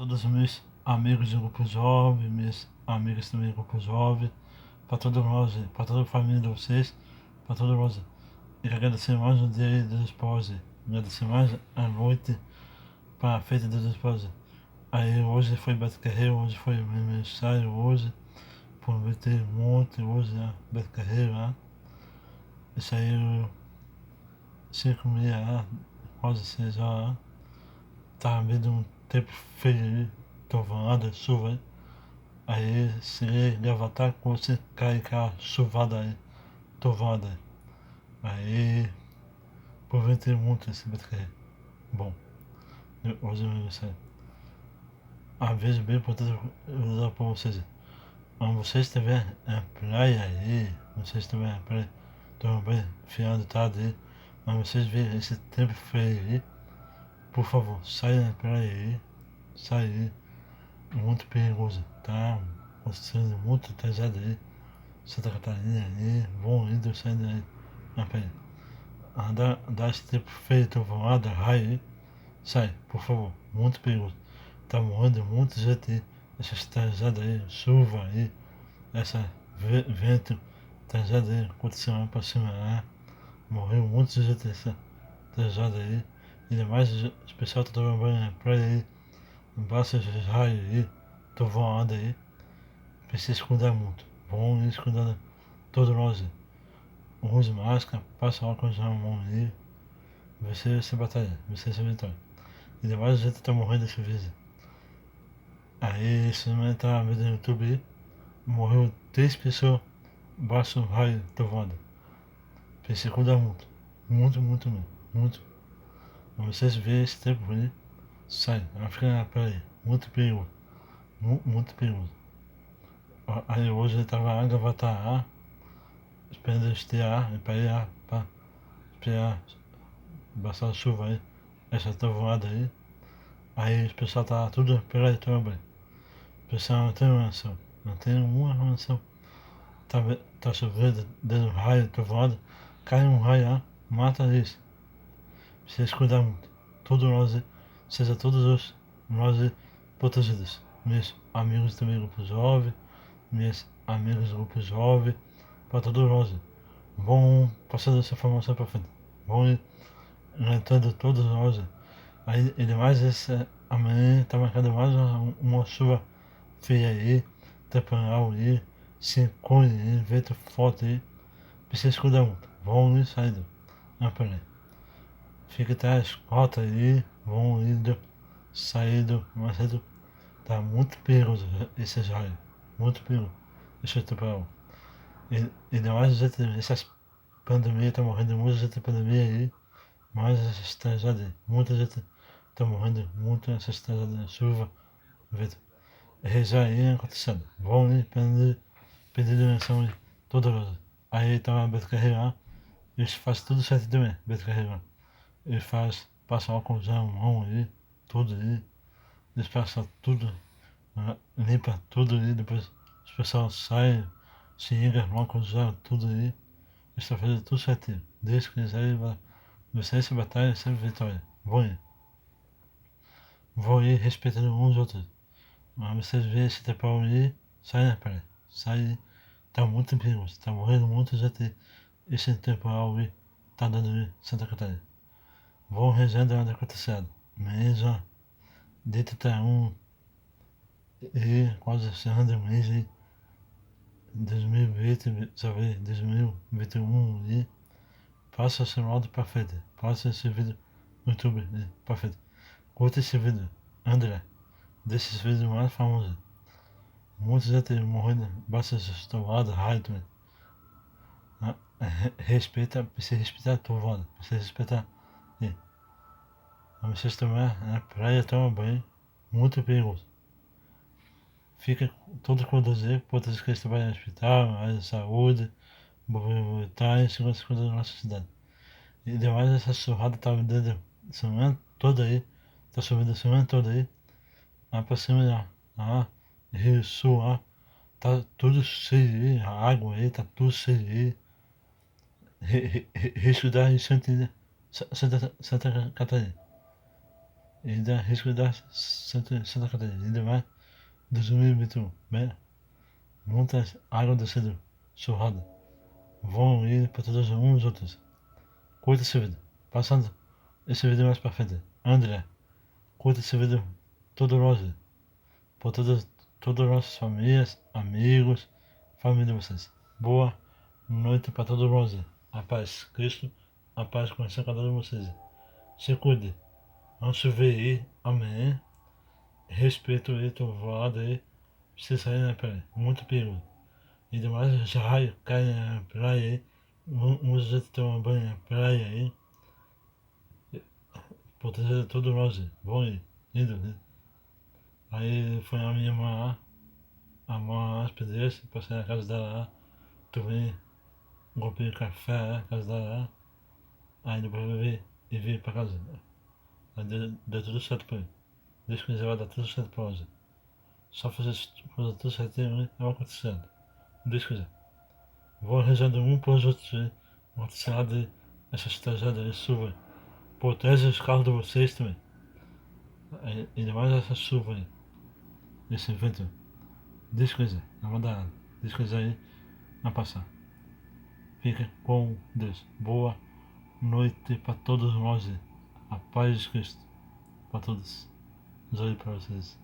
Todos os meus amigos do grupo jovem, meus amigos também do grupo jovem, para todos nós, para toda a família de vocês, para todos nós. E agradecer mais um dia dos esposos, agradecer mais a noite para a festa dos esposos. Aí hoje foi Beto Carreiro, hoje foi meu aniversário, hoje prometi muito, hoje Beto Carreiro, isso aí eu 5h30, quase 6 horas, tá vindo um tempo feio, trovoada, chuva. Aí se levantar com você cai aquela chuvada aí, tovada. Aí aproveitei muito esse BTR. Bom, hoje eu sei. Às vezes bem importante usar para vocês. Quando vocês estiverem na praia aí, vocês estiverem na praia, estão bem fiando tarde aí, quando vocês verem esse tempo feio aí, por favor, saia na praia aí, saia aí, muito perigoso, tá? Vocês muito pesado aí. Santa Catarina aí, vão indo saindo aí na praia. Dá esse tempo feio, trovoada, raio aí, sai, por favor, muito perigoso. Tá morrendo muita gente aí, essas trajadas aí, chuva aí, essa vento, trajada aí, aconteceu lá pra cima lá, morreu muita gente essa trajada aí, ainda mais o pessoal tá tomando banho na praia aí, embaixo esses raios aí, trovoada aí, precisa esconder muito, bom esconder todos nós aí. Use máscara, passa álcool na mão aí, você se batalha, você se vitória. E demais a gente tá morrendo desse vírus. Aí esse momento tá vendo no YouTube aí, morreu 3 pessoas baixo raio trovada. Pensei que dá muito. Muito, muito mesmo. Muito. Quando vocês verem esse tempo aí, sai, ela fica na praia. Muito perigoso. Muito perigoso. Aí hoje ele tava água, vai estar ar, esperando estiar, para ir para esperar bastante chuva aí, essa trovoada aí. Aí o pessoal tá tudo pela também. O pessoal não tem uma noção. Não tem uma noção. Tá chovendo, dando raio, trovoada. Cai um raio lá, mata isso. Precisa cuidar muito. Todos nós, seja todos os nós protegidos. Meus amigos também do grupo jovem, meus amigos do grupo jovem, para todos nós. Vão passando essa informação para frente. Vão orientando todos nós. Aí, ainda mais esse, amanhã está marcando mais uma chuva feia aí, temporal aí, ciclone aí, vento forte aí. Precisa cuidar muito. Vão ir saindo na praia. Fica até as 4 aí, vão indo, saindo, mais cedo. Tá muito perigoso esse raio. Muito perigoso. Esse temporal. E ainda mais gente, essas pandemias, tá morrendo muita gente na pandemia aí. Mais essas tragédias. Muita gente tá morrendo, muito essas tragédias, chuva, vento. Já ia acontecendo. Vão ir pedir dimensão toda hora. Aí tava Beto Carreiro lá, eles fazem tudo certo também, Beto Carreiro lá. Ele faz, passa álcool gel, mão aí, tudo aí. Eles passam tudo, limpa tudo aí, depois os pessoal saem, se liga no álcool gel, tudo aí. Eles estão fazendo tudo certinho. Desde que eles aí, você se batalha, sempre vitória. Vão ir respeitando uns aos outros. Mas vocês veem esse tempo aí, sai na praia. Sai, tá muito perigoso, tá morrendo muito gente. Esse temporal aí tá dando em Santa Catarina. Vão rezando onde acontecendo. Mas já, dentro tá e quase encerrando o mês aí. 2020, sabe, 2021 e passa esse modo pra frente. Passa esse vídeo no YouTube pra frente. Curta esse vídeo, André. Desses vídeos mais famosos. Muita gente morrendo, basta essas tomadas, raio também. Respeita, precisa respeitar a tua voz, precisa respeitar. E, vocês também na praia tomam banho, muito perigoso. Fica todo conduzido, outras que trabalham no hospital, área de saúde, voltar em segurança da nossa cidade. E demais essa churrada tá me dando semana toda aí, tá chovendo a semana toda aí, lá pra cima lá, Rio Sul lá, tá tudo cheio aí, a água aí, tá tudo cheio aí. Risco da enchente de Santa Catarina. e dá risco de dar Santa Catarina, ainda mais 2021, né? Muitas águas descendo, churrada, vão ir para todos uns outros. Curta esse vídeo. Passando esse vídeo mais para frente. André, curta esse vídeo todo rosa. Por todas as nossas famílias, amigos, família de vocês. Boa noite para todos nós. A paz, Cristo, a paz conhecer cada um de vocês. Se cuide. Vamos se ver aí amanhã. Respeito aí, tô voado aí. Se sair na praia. Muito perigo. E demais, já raio, cai na praia aí. Uns já tomam banho na praia aí. Proteger todos nós. Bom aí. Lindo, né? Aí foi a minha irmã lá. A mãe hospedeiros, passei na casa dela lá. Tomei um copinho de café lá, na casa dela lá. Aí depois eu vim pra casa. Aí deu tudo certo pra mim. Deus quiser vai dar tudo certo pra hoje. Só fazer coisa tudo certinho, né? Vai acontecendo. Deus quiser. Vou rezando um pros outros, né? Acontecendo essas tragédias, chuva. Protege os carros de vocês também. Ainda mais essa chuva aí. Esse vento. Deus quiser. Não vai dar nada. Deus quiser aí, vai passar. Fica com Deus. Boa noite para todos nós. A paz de Cristo para todos. Os olhos para vocês.